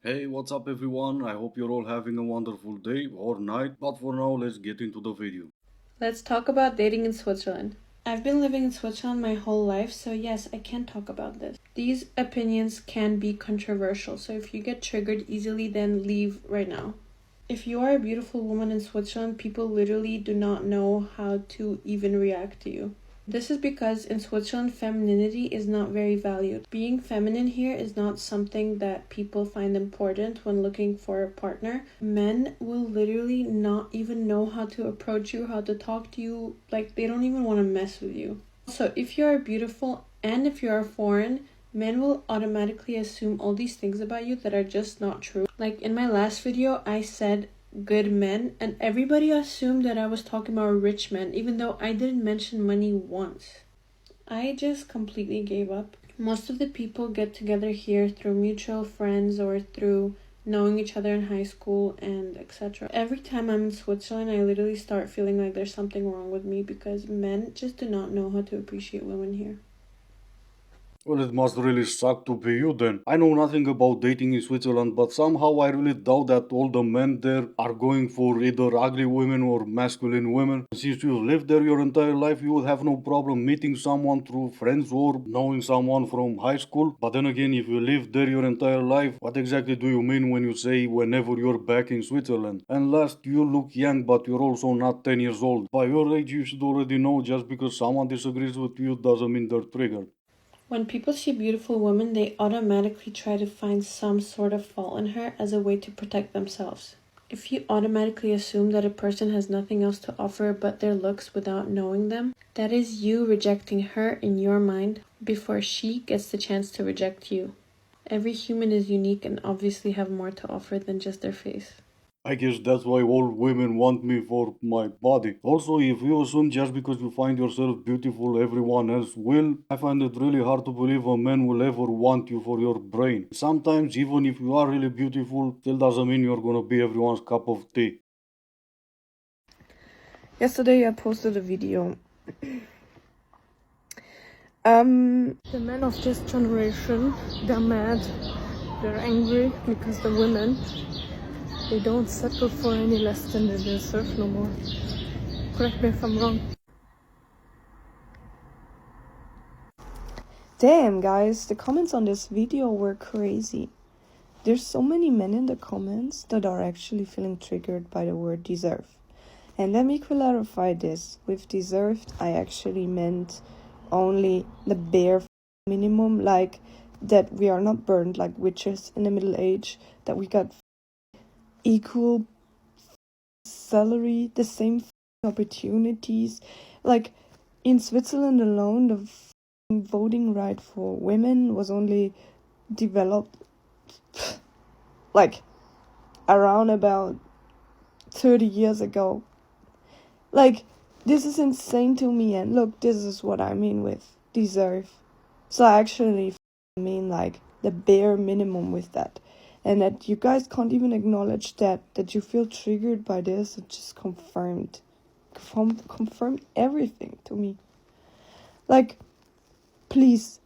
Hey, what's up everyone? I hope you're all having a wonderful day or night, but for now, let's get into the video. Let's talk about dating in Switzerland. I've been living in Switzerland my whole life, so yes, I can talk about this. These opinions can be controversial, so if you get triggered easily, then leave right now. If you are a beautiful woman in Switzerland, people literally do not know how to even react to you. This is because in Switzerland, femininity is not very valued. Being feminine here is not something that people find important when looking for a partner. Men will literally not even know how to approach you, how to talk to you. Like, they don't even want to mess with you. So, if you are beautiful and if you are foreign, men will automatically assume all these things about you that are just not true. Like in my last video, I said good men, and everybody assumed that I was talking about rich men, even though I didn't mention money once. I just completely gave up. Most of the people get together here through mutual friends or through knowing each other in high school and etc. Every time I'm in Switzerland, I literally start feeling like there's something wrong with me because men just do not know how to appreciate women here. Well, it must really suck to be you then. I know nothing about dating in Switzerland, but somehow I really doubt that all the men there are going for either ugly women or masculine women. Since you've lived there your entire life, you would have no problem meeting someone through friends or knowing someone from high school. But then again, if you lived there your entire life, what exactly do you mean when you say whenever you're back in Switzerland? And last, you look young, but you're also not 10 years old. By your age, you should already know just because someone disagrees with you doesn't mean they're triggered. When people see beautiful women, they automatically try to find some sort of fault in her as a way to protect themselves. If you automatically assume that a person has nothing else to offer but their looks without knowing them, that is you rejecting her in your mind before she gets the chance to reject you. Every human is unique and obviously have more to offer than just their face. I guess that's why all women want me for my body. Also, if you assume just because you find yourself beautiful, everyone else will, I find it really hard to believe a man will ever want you for your brain. Sometimes, even if you are really beautiful, still doesn't mean you're gonna be everyone's cup of tea. Yesterday I posted a video. The men of this generation, they're mad, they're angry because the women, they don't settle for any less than they deserve no more. Correct me if I'm wrong. Damn guys, the comments on this video were crazy. There's so many men in the comments that are actually feeling triggered by the word deserve. And let me clarify this. With deserved, I actually meant only the bare minimum, like that we are not burned like witches in the Middle Age, that we got equal salary, the same opportunities. Like in Switzerland alone, the voting right for women was only developed like around about 30 years ago. Like, this is insane to me, and look, this is what I mean with deserve. So I actually mean like the bare minimum with that. And that you guys can't even acknowledge that you feel triggered by this. It just confirmed everything to me. Like, please,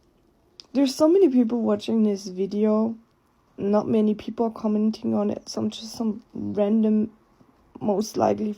there's so many people watching this video. Not many people are commenting on it. Some random, most likely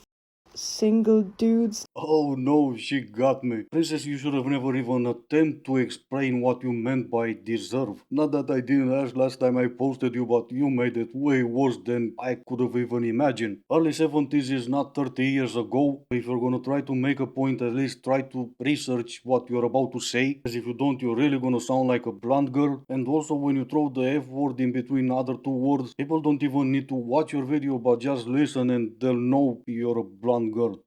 single dudes. Oh no, she got me. Princess, you should have never even attempted to explain what you meant by deserve. Not that I didn't ask last time I posted you, but you made it way worse than I could have even imagined. Early 70s is not 30 years ago. If you're gonna try to make a point, at least try to research what you're about to say. Because if you don't, you're really gonna sound like a blonde girl. And also, when you throw the F word in between other two words, people don't even need to watch your video, but just listen and they'll know you're a blonde girl.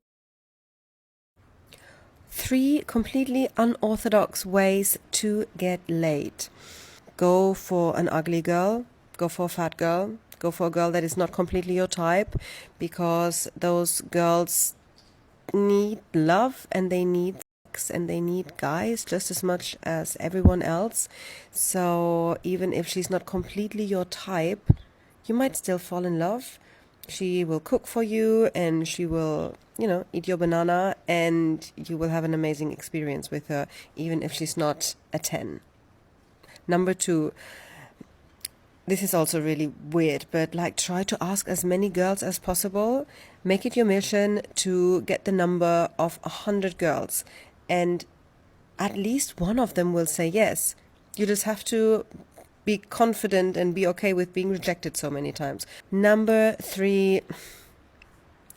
Three completely unorthodox ways to get laid. Go for an ugly girl, go for a fat girl, go for a girl that is not completely your type, because those girls need love and they need sex and they need guys just as much as everyone else. So even if she's not completely your type, you might still fall in love. She will cook for you and she will, eat your banana, and you will have an amazing experience with her, even if she's not a 10. Number two, this is also really weird, but like try to ask as many girls as possible. Make it your mission to get the number of 100 girls, and at least one of them will say yes. You just have to be confident and be okay with being rejected so many times. Number 3,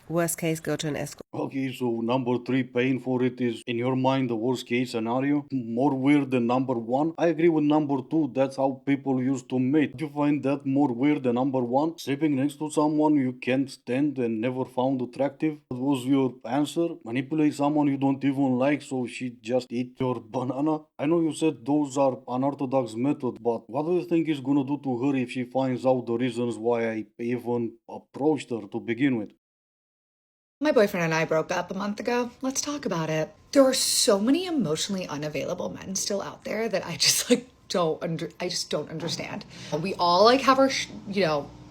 worst case, go to an escort. Okay, so number 3, paying for it is in your mind the worst case scenario. More weird than number 1. I agree with number 2. That's how people used to mate. Do you find that more weird than number 1? Sleeping next to someone you can't stand and never found attractive? What was your answer? Manipulate someone you don't even like so she just eat your banana? I know you said those are unorthodox methods, but what do you think is gonna do to her if she finds out the reasons why I even approached her to begin with? My boyfriend and I broke up a month ago. Let's talk about it. There are so many emotionally unavailable men still out there that I just don't understand. We all have our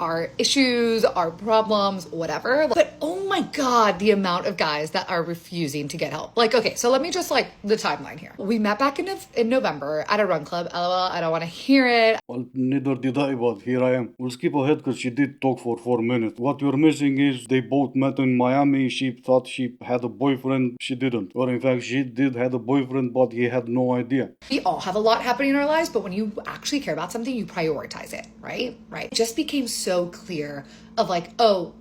our issues, our problems, whatever. But oh my god, the amount of guys that are refusing to get help. Okay, so let me just the timeline here. We met back in November at a run club. LOL, I don't want to hear it. Well, neither did I, but here I am. We'll skip ahead because she did talk for 4 minutes. What you're missing is they both met in Miami. She thought she had a boyfriend. She didn't. Or in fact, she did have a boyfriend, but he had no idea. We all have a lot happening in our lives, but when you actually care about something, you prioritize it, right? It just became so clear of oh,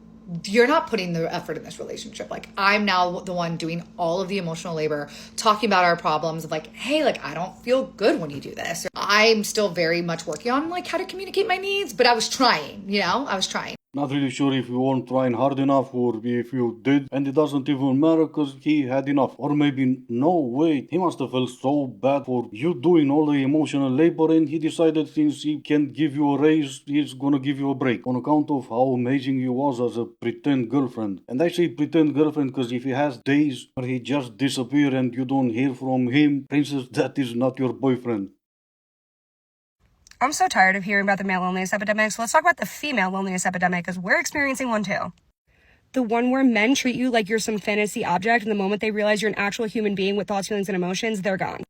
you're not putting the effort in this relationship. I'm now the one doing all of the emotional labor, talking about our problems of hey, I don't feel good when you do this. I'm still very much working on how to communicate my needs, but I was trying, I was trying. Not really sure if you weren't trying hard enough or if you did, and it doesn't even matter because he had enough. Or maybe, no, wait, he must have felt so bad for you doing all the emotional labor and he decided since he can't give you a raise, he's gonna give you a break on account of how amazing you was as a pretend girlfriend. And I say pretend girlfriend because if he has days where he just disappear and you don't hear from him, princess, that is not your boyfriend. I'm so tired of hearing about the male loneliness epidemic, so let's talk about the female loneliness epidemic, because we're experiencing one too. The one where men treat you like you're some fantasy object, and the moment they realize you're an actual human being with thoughts, feelings, and emotions, they're gone.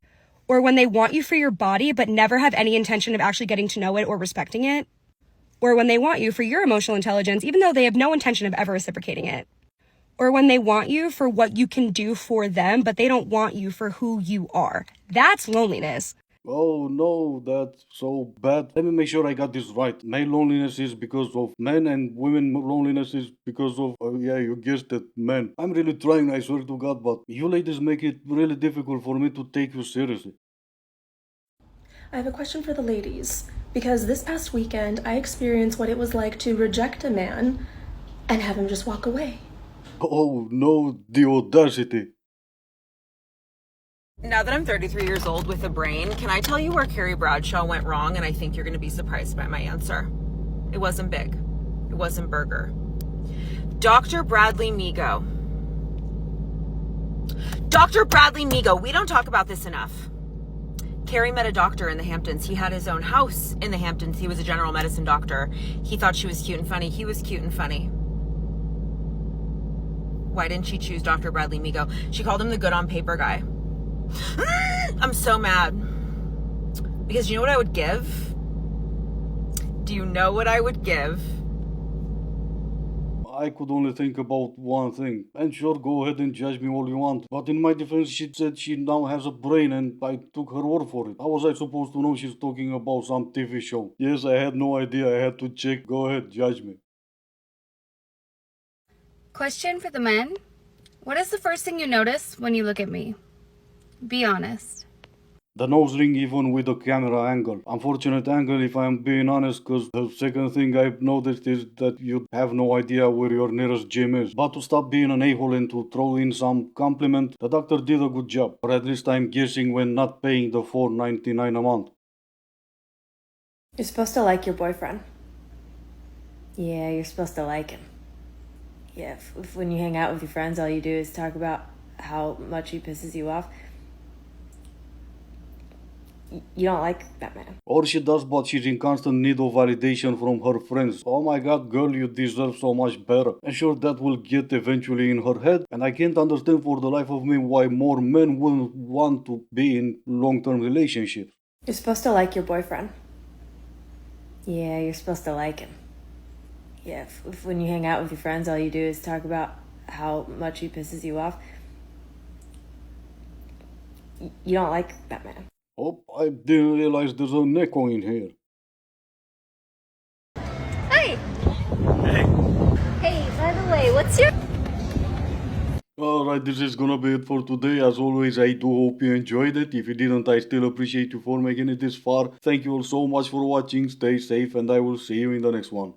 Or when they want you for your body, but never have any intention of actually getting to know it or respecting it. Or when they want you for your emotional intelligence, even though they have no intention of ever reciprocating it. Or when they want you for what you can do for them, but they don't want you for who you are. That's loneliness. Oh no, that's so bad. Let me make sure I got this right. Male loneliness is because of men and women loneliness is because of, yeah, you guessed it, men. I'm really trying, I swear to God, but you ladies make it really difficult for me to take you seriously. I have a question for the ladies, because this past weekend I experienced what it was like to reject a man and have him just walk away. Oh no, the audacity. Now that I'm 33 years old with a brain, can I tell you where Carrie Bradshaw went wrong? And I think you're going to be surprised by my answer. It wasn't big. It wasn't burger. Dr. Bradley Migo. Dr. Bradley Migo. We don't talk about this enough. Carrie met a doctor in the Hamptons. He had his own house in the Hamptons. He was a general medicine doctor. He thought she was cute and funny. He was cute and funny. Why didn't she choose Dr. Bradley Migo? She called him the good on paper guy. I'm so mad. Because you know what I would give? Do you know what I would give? I could only think about one thing. And sure, go ahead and judge me all you want. But in my defense, she said she now has a brain and I took her word for it. How was I supposed to know she's talking about some TV show? Yes, I had no idea. I had to check. Go ahead, judge me. Question for the men. What is the first thing you notice when you look at me? Be honest. The nose ring even with the camera angle. Unfortunate angle if I'm being honest, because the second thing I've noticed is that you have no idea where your nearest gym is. But to stop being an a-hole and to throw in some compliment, the doctor did a good job. Or at least I'm guessing when not paying the $4.99 a month. You're supposed to like your boyfriend. Yeah, you're supposed to like him. Yeah, if when you hang out with your friends, all you do is talk about how much he pisses you off, you don't like that man. Or she does, but she's in constant need of validation from her friends. Oh my god, girl, you deserve so much better. And sure, that will get eventually in her head. And I can't understand for the life of me why more men wouldn't want to be in long-term relationships. You're supposed to like your boyfriend. Yeah, you're supposed to like him. Yeah, if when you hang out with your friends, all you do is talk about how much he pisses you off, you don't like that man. Oh, I didn't realize there's an echo in here. Hi! Hey, by the way, what's your... Alright, this is gonna be it for today. As always, I do hope you enjoyed it. If you didn't, I still appreciate you for making it this far. Thank you all so much for watching. Stay safe, and I will see you in the next one.